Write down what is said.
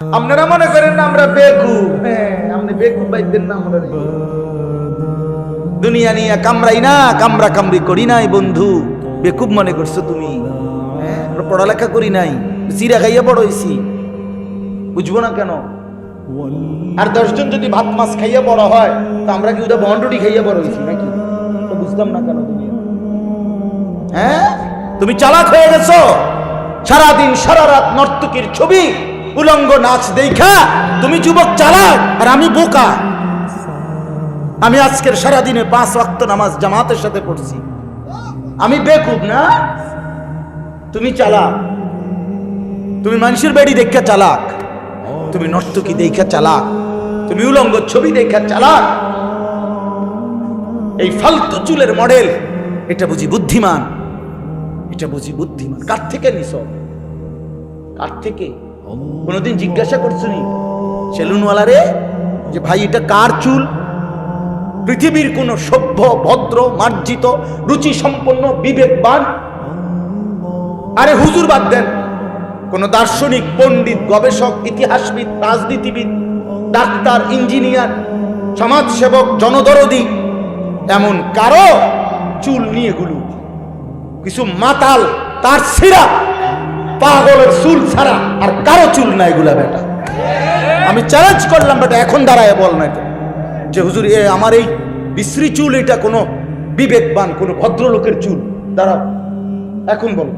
আপনারা মনে করেন না আমরা বেকুব? হ্যাঁ, আপনি বেকুব বাইতেন না আমরা। দুনিয়া নিয়ে কামড়াই না, কামড়া কামড়ি করি নাই বন্ধু। বেকুব মনে করছো তুমি? হ্যাঁ, আমরা পড়ালেখা করি নাই, চিরা খাইয়া বড় হইছি, বুঝবো না কেন? আর 10 জন যদি ভাত মাছ খাইয়া বড় হয়, তো আমরা কি ওটা বন্ডুটি খাইয়া বড় হইছি নাকি? তো বুঝতাম না কেন তুমি? হ্যাঁ, তুমি চালাক হয়ে গেছো। সারাদিন সারা রাত নর্তকীর ছবি, উলঙ্গ নাচ দেখা তুমি যুবক চালাক আর আমি বোকা। আমি আজকের সারাদিনে 5 ওয়াক্ত নামাজ জামাতের সাথে পড়ছি। আমি বেকুব না? তুমি চালাক। তুমি মানুষের বাড়ি দেখা চালাক, তুমি নর্তকী দেখা চালাক, তুমি উলঙ্গ ছবি দেখা চালাক। এই ফালতু চুলের মডেল, এটা বুঝি বুদ্ধিমান? এটা বুঝি বুদ্ধিমান? কার থেকে নিছ? কার থেকে? কোনদিন জিজ্ঞাসা করছো নি সেলুনওয়ালা রে যে ভাই এটা কার চুল? পৃথিবীর কোন সভ্য, ভদ্র, মার্জিত, রুচি সম্পন্ন, বিবেকবান, আরে হুজুর বাদ দেন, কোন দার্শনিক, পণ্ডিত, গবেষক, ইতিহাসবিদ, রাজনীতিবিদ, ডাক্তার, ইঞ্জিনিয়ার, সমাজসেবক, জনদরদি, এমন কারো চুল নিয়ে গুলো? কিছু মাতাল, তার সিরা পাগলের চুল ছাড়া আর কারো চুল নাই এগুলা বেটা। আমি চ্যালেঞ্জ করলাম বেটা, এখন দাঁড়ায় বল না এটা যে হুজুর আমার এই বিশ্রী চুল, এটা কোনো বিবেকবান, কোনো ভদ্রলোকের চুল? দাঁড়াও, এখন বল।